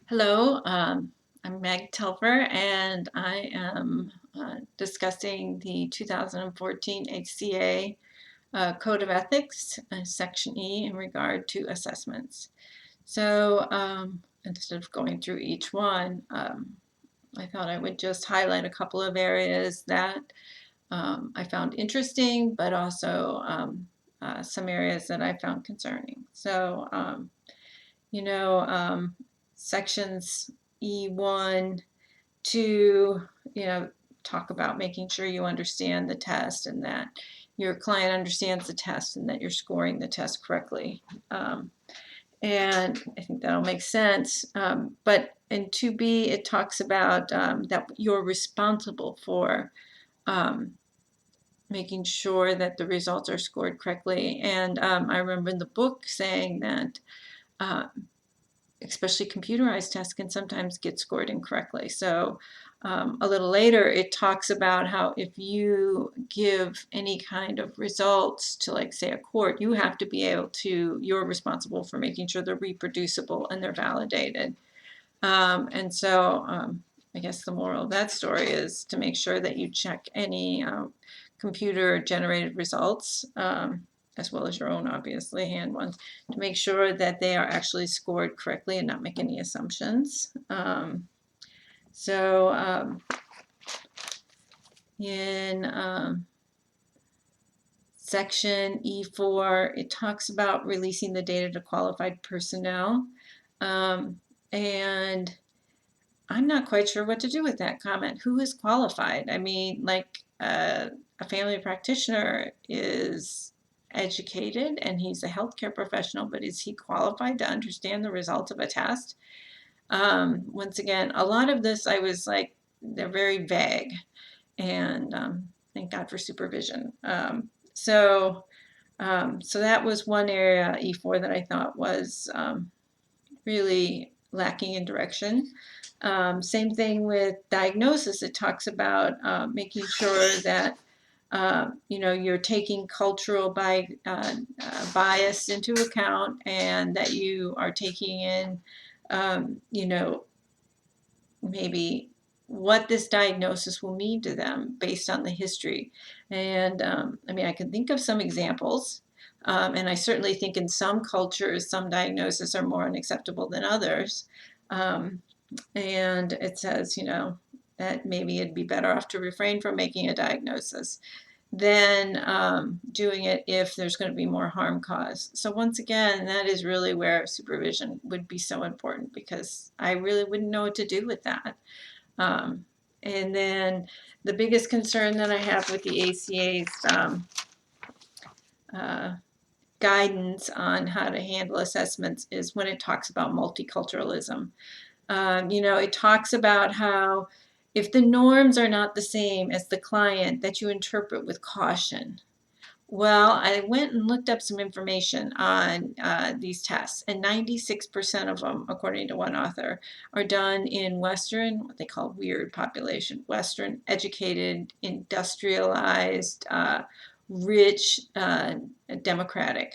Hello, I'm Meg Telfer, and I am discussing the 2014 HCA Code of Ethics, Section E, in regard to assessments. So instead of going through each one, I thought I would just highlight a couple of areas that I found interesting, but also some areas that I found concerning. So, you know, sections E1 to, talk about making sure you understand the test and that your client understands the test and that you're scoring the test correctly. And I think that'll make sense. But in 2B, it talks about that you're responsible for um, making sure that the results are scored correctly. And I remember in the book saying that uh, especially computerized tests can sometimes get scored incorrectly. So a little later, it talks about how if you give any kind of results to, like, say, a court, you have to be able to, you're responsible for making sure they're reproducible and they're validated. And so I guess the moral of that story is to make sure that you check any computer-generated results, as well as your own, obviously, hand ones, to make sure that they are actually scored correctly and not make any assumptions. So in section E4, it talks about releasing the data to qualified personnel. And I'm not quite sure what to do with that comment. Who is qualified? I mean, like, a family practitioner is educated and he's a healthcare professional, but is he qualified to understand the results of a test? Once again, a lot of this I was like, they're very vague, and thank God for supervision. So that was one area, E4, that I thought was really lacking in direction. Same thing with diagnosis. It talks about making sure that you're taking cultural bias into account, and that you are taking in, maybe what this diagnosis will mean to them based on the history. And I mean, I can think of some examples. And I certainly think in some cultures, some diagnoses are more unacceptable than others. Um, and it says, that maybe it'd be better off to refrain from making a diagnosis than doing it if there's going to be more harm caused. So once again, that is really where supervision would be so important, because I really wouldn't know what to do with that. And then the biggest concern that I have with the ACA's uh, guidance on how to handle assessments is when it talks about multiculturalism. It talks about how if the norms are not the same as the client, that you interpret with caution. Well, I went and looked up some information on these tests, and 96% of them, according to one author, are done in Western, what they call weird population, Western, educated, industrialized, rich, democratic.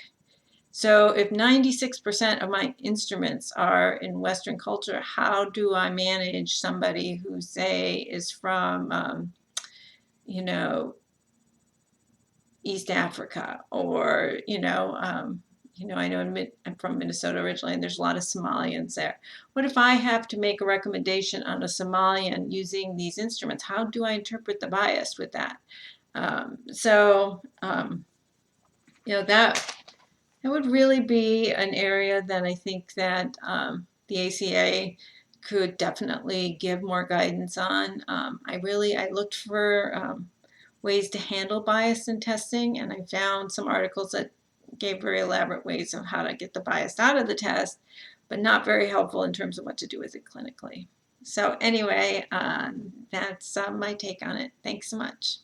So if 96% of my instruments are in Western culture, how do I manage somebody who, say, is from, you know, East Africa, or, I know I'm from Minnesota originally, and there's a lot of Somalians there. What if I have to make a recommendation on a Somalian using these instruments? How do I interpret the bias with that? That would really be an area that I think that the ACA could definitely give more guidance on. I looked for ways to handle bias in testing, and I found some articles that gave very elaborate ways of how to get the bias out of the test, but not very helpful in terms of what to do with it clinically. So anyway, that's my take on it. Thanks so much.